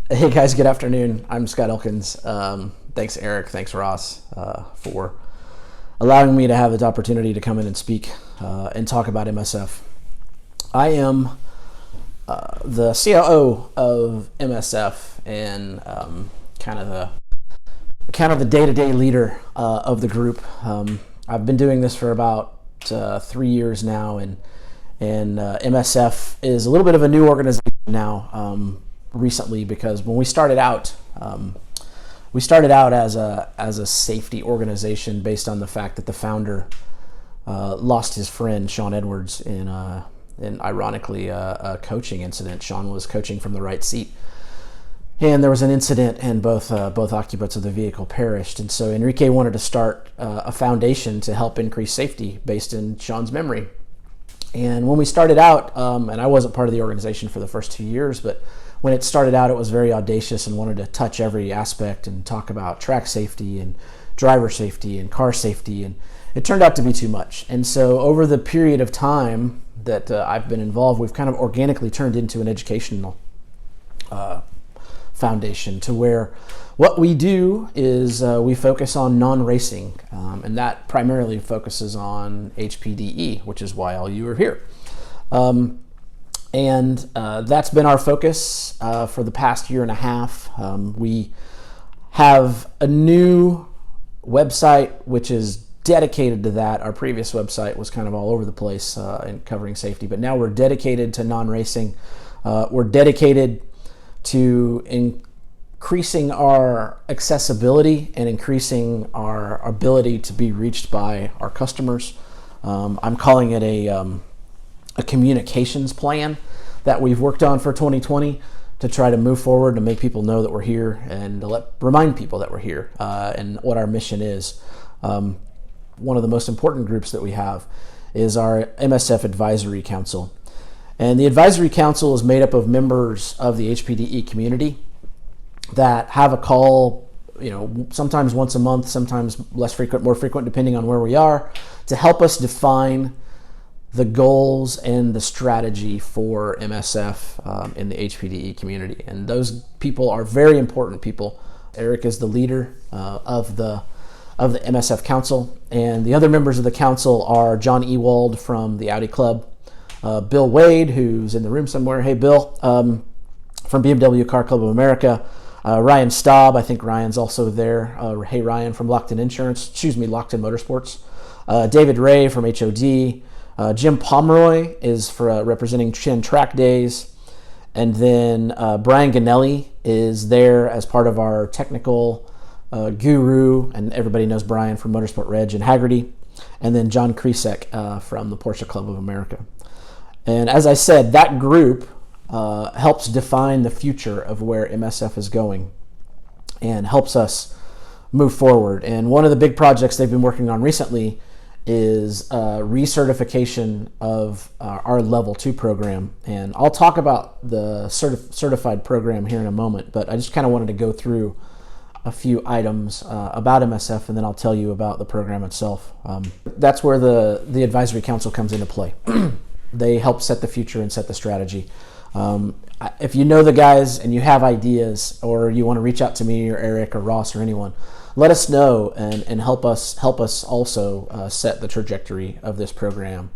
Hey guys, good afternoon. I'm Scot Elkins. Thanks Eric, thanks Ross for allowing me to have the opportunity to come in and speak and talk about MSF. I am the COO of MSF and kind of the day-to-day leader of the group. I've been doing this for about 3 years now, and MSF is a little bit of a new organization now. Recently, because when we started out as a safety organization based on the fact that the founder lost his friend Sean Edwards in ironically a coaching incident. Sean was coaching from the right seat, and there was an incident, and both occupants of the vehicle perished. And so Enrique wanted to start a foundation to help increase safety based in Sean's memory. And when we started out, and I wasn't part of the organization for the first 2 years, but when it started out, it was very audacious and wanted to touch every aspect and talk about track safety and driver safety and car safety, and it turned out to be too much. And so over the period of time that I've been involved, we've kind of organically turned into an educational foundation, to where what we do is we focus on non-racing, and that primarily focuses on HPDE, which is why all you are here. And that's been our focus for the past year and a half. We have a new website which is dedicated to that. Our previous website was kind of all over the place in covering safety, but now we're dedicated to non-racing. We're dedicated to increasing our accessibility and increasing our ability to be reached by our customers. I'm calling it a communications plan that we've worked on for 2020 to try to move forward, to make people know that we're here, and to remind people that we're here and what our mission is. One of the most important groups that we have is our MSF Advisory Council. And the Advisory Council is made up of members of the HPDE community that have a call, sometimes once a month, sometimes less frequent, more frequent, depending on where we are, to help us define the goals and the strategy for MSF in the HPDE community. And those people are very important people. Eric is the leader of the MSF Council, and the other members of the council are John Ewald from the Audi Club, Bill Wade, who's in the room somewhere. Hey, Bill, from BMW Car Club of America. Ryan Staub, I think Ryan's also there. Hey, Ryan from Lockton Motorsports. David Ray from HOD. Jim Pomeroy is for representing Chin Track Days. And then Brian Ganelli is there as part of our technical guru, and everybody knows Brian from Motorsport Reg and Haggerty. And then John Kresek from the Porsche Club of America. And as I said, that group helps define the future of where MSF is going and helps us move forward. And one of the big projects they've been working on recently is recertification of our level 2 program. And I'll talk about the certified program here in a moment, but I just kind of wanted to go through a few items about MSF, and then I'll tell you about the program itself. That's where the Advisory Council comes into play. They help set the future and set the strategy. If you know the guys and you have ideas, or you want to reach out to me or Eric or Ross or anyone, let us know and help us also set the trajectory of this program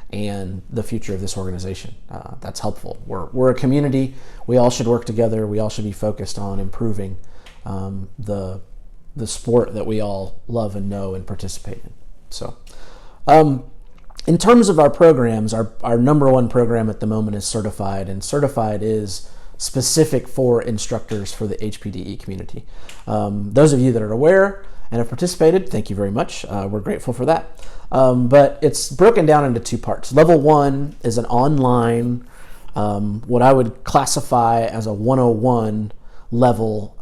and the future of this organization. That's helpful. We're a community. We all should work together. We all should be focused on improving the sport that we all love and know and participate in. So, in terms of our programs, our number one program at the moment is Certified, and Certified is specific for instructors for the HPDE community. Those of you that are aware and have participated, thank you very much. We're grateful for that. But it's broken down into two parts. Level 1 is an online, what I would classify as a 101 level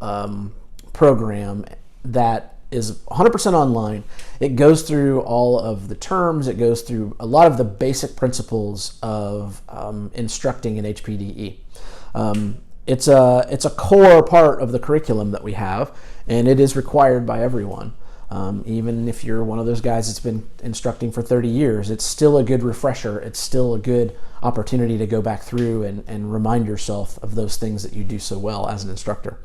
program that is 100% online. It goes through all of the terms. It goes through a lot of the basic principles of instructing in HPDE. It's a core part of the curriculum that we have, and it is required by everyone. Even if you're one of those guys that's been instructing for 30 years, it's still a good refresher. It's still a good opportunity to go back through and remind yourself of those things that you do so well as an instructor.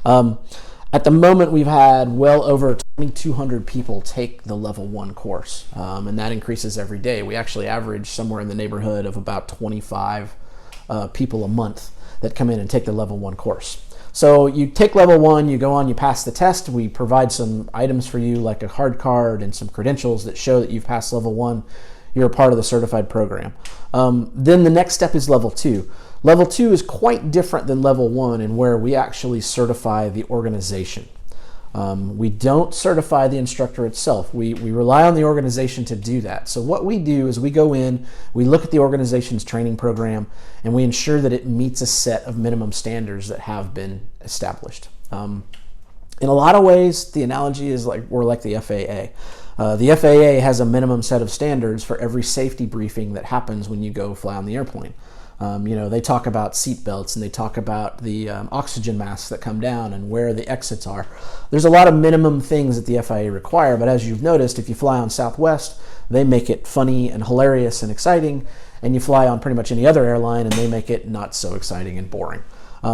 At the moment, we've had well over 2,200 people take the level 1 course, and that increases every day. We actually average somewhere in the neighborhood of about 25 people a month that come in and take the level 1 course. So you take level 1, you go on, you pass the test. We provide some items for you like a hard card and some credentials that show that you've passed level 1. You're a part of the certified program. Then the next step is level 2. Level 2 is quite different than level 1 in where we actually certify the organization. We don't certify the instructor itself. We rely on the organization to do that. So what we do is we go in, we look at the organization's training program, and we ensure that it meets a set of minimum standards that have been established. In a lot of ways, the analogy is like we're like the FAA. The FAA has a minimum set of standards for every safety briefing that happens when you go fly on the airplane. They talk about seat belts and they talk about the oxygen masks that come down and where the exits are. There's a lot of minimum things that the FIA require, but as you've noticed, if you fly on Southwest, they make it funny and hilarious and exciting, and you fly on pretty much any other airline and they make it not so exciting and boring.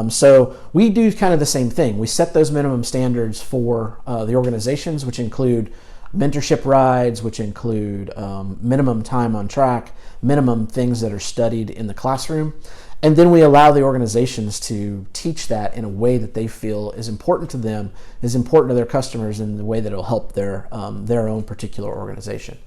So we do kind of the same thing. We set those minimum standards for the organizations, which include mentorship rides, which include minimum time on track, minimum things that are studied in the classroom. And then we allow the organizations to teach that in a way that they feel is important to them, is important to their customers, in the way that it will help their own particular organization.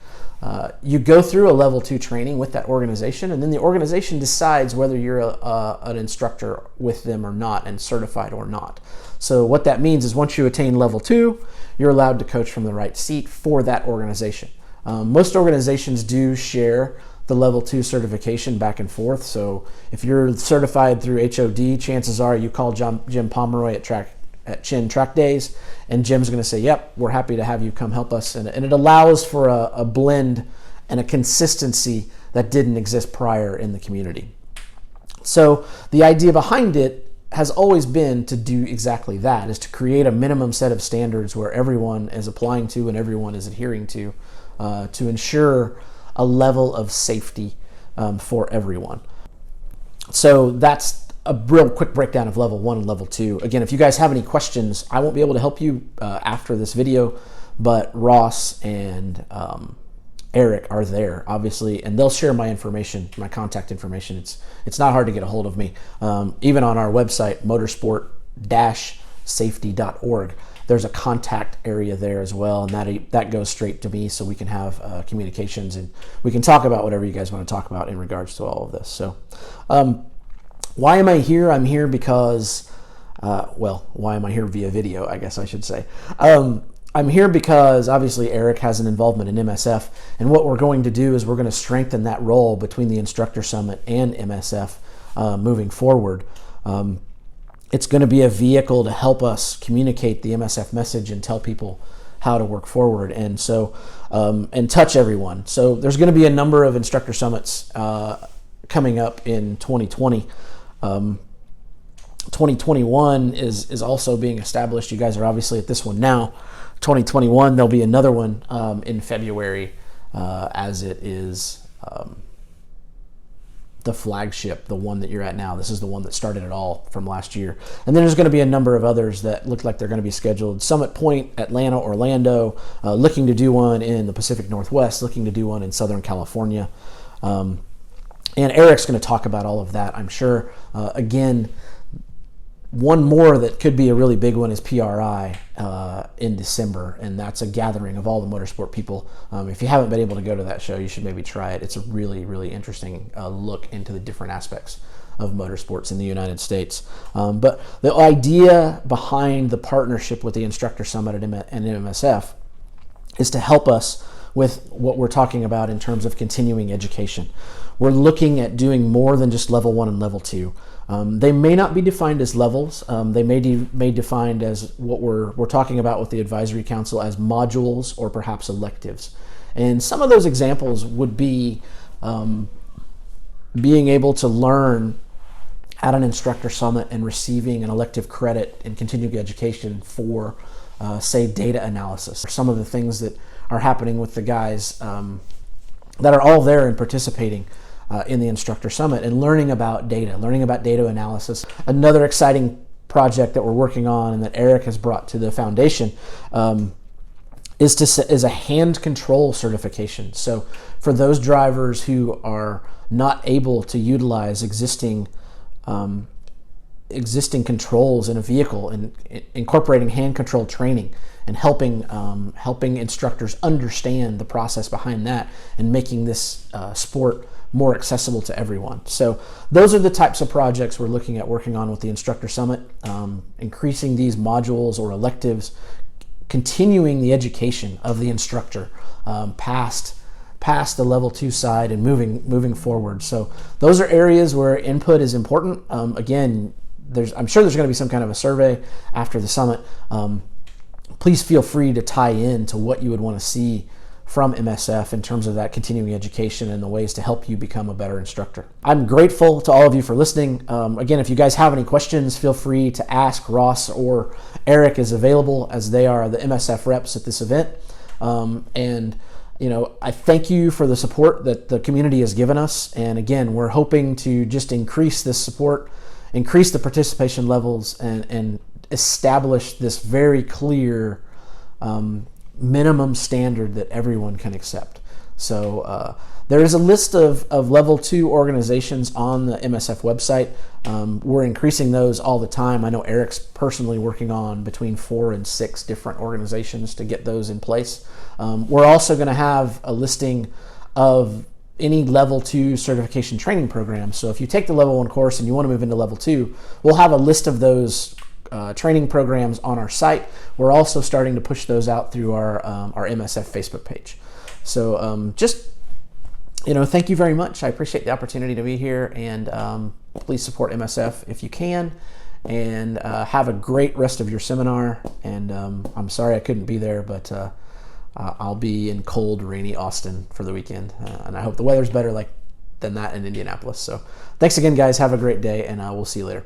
You go through a level 2 training with that organization, and then the organization decides whether you're an instructor with them or not, and certified or not. So what that means is once you attain level 2, you're allowed to coach from the right seat for that organization. Most organizations do share the level 2 certification back and forth. So if you're certified through HOD, chances are you call Jim Pomeroy at Chin Track Days, and Jim's going to say, yep, we're happy to have you come help us. And it allows for a blend and a consistency that didn't exist prior in the community. So the idea behind it has always been to do exactly that, is to create a minimum set of standards where everyone is applying to and everyone is adhering to ensure a level of safety for everyone. So that's a real quick breakdown of level 1 and level 2. Again, if you guys have any questions, I won't be able to help you after this video, but Ross and Eric are there, obviously, and they'll share my information, my contact information. It's not hard to get a hold of me. Even on our website, motorsport-safety.org, there's a contact area there as well, and that goes straight to me, so we can have communications and we can talk about whatever you guys want to talk about in regards to all of this. So why am I here? I'm here because, why am I here via video, I guess I should say. I'm here because obviously Eric has an involvement in MSF, and what we're going to do is we're going to strengthen that role between the Instructor Summit and MSF moving forward. It's going to be a vehicle to help us communicate the MSF message and tell people how to work forward, and so and touch everyone. So there's going to be a number of Instructor Summits coming up in 2020. 2021 is also being established. You guys are obviously at this one now. 2021, there'll be another one in February, as it is the flagship, the one that you're at now. This is the one that started it all from last year. And then there's going to be a number of others that look like they're going to be scheduled. Summit Point, Atlanta, Orlando, looking to do one in the Pacific Northwest, looking to do one in Southern California. And Eric's going to talk about all of that, I'm sure. Again, one more that could be a really big one is PRI in December, and that's a gathering of all the motorsport people. If you haven't been able to go to that show, you should maybe try it. It's a really, really interesting look into the different aspects of motorsports in the United States. But the idea behind the partnership with the Instructor Summit and MSF is to help us with what we're talking about in terms of continuing education. We're looking at doing more than just level 1 and level 2. They may not be defined as levels. They may be defined as what we're talking about with the advisory council as modules or perhaps electives. And some of those examples would be being able to learn at an Instructor Summit and receiving an elective credit in continuing education for say, data analysis, or some of the things that are happening with the guys that are all there and participating in the Instructor Summit and learning about data analysis. Another exciting project that we're working on and that Eric has brought to the foundation is a hand control certification. So for those drivers who are not able to utilize existing controls in a vehicle, and incorporating hand control training and helping instructors understand the process behind that and making this sport more accessible to everyone. So those are the types of projects we're looking at working on with the Instructor Summit, increasing these modules or electives, continuing the education of the instructor past the level 2 side and moving forward. So those are areas where input is important. Again, I'm sure there's going to be some kind of a survey after the summit. Please feel free to tie in to what you would want to see from MSF in terms of that continuing education and the ways to help you become a better instructor. I'm grateful to all of you for listening. Again, if you guys have any questions, feel free to ask. Ross or Eric is available, as they are the MSF reps at this event. And I thank you for the support that the community has given us. And again, we're hoping to just increase this support, increase the participation levels, and establish this very clear minimum standard that everyone can accept. So there is a list of level 2 organizations on the MSF website. We're increasing those all the time. I know Eric's personally working on between 4 and 6 different organizations to get those in place. We're also going to have a listing of any level 2 certification training programs. So if you take the level 1 course and you want to move into level 2, we'll have a list of those training programs on our site. We're also starting to push those out through our MSF Facebook page. So thank you very much. I appreciate the opportunity to be here, and please support MSF if you can, and have a great rest of your seminar. And I'm sorry I couldn't be there, but I'll be in cold, rainy Austin for the weekend, and I hope the weather's better than that in Indianapolis. So thanks again, guys. Have a great day, and we'll see you later.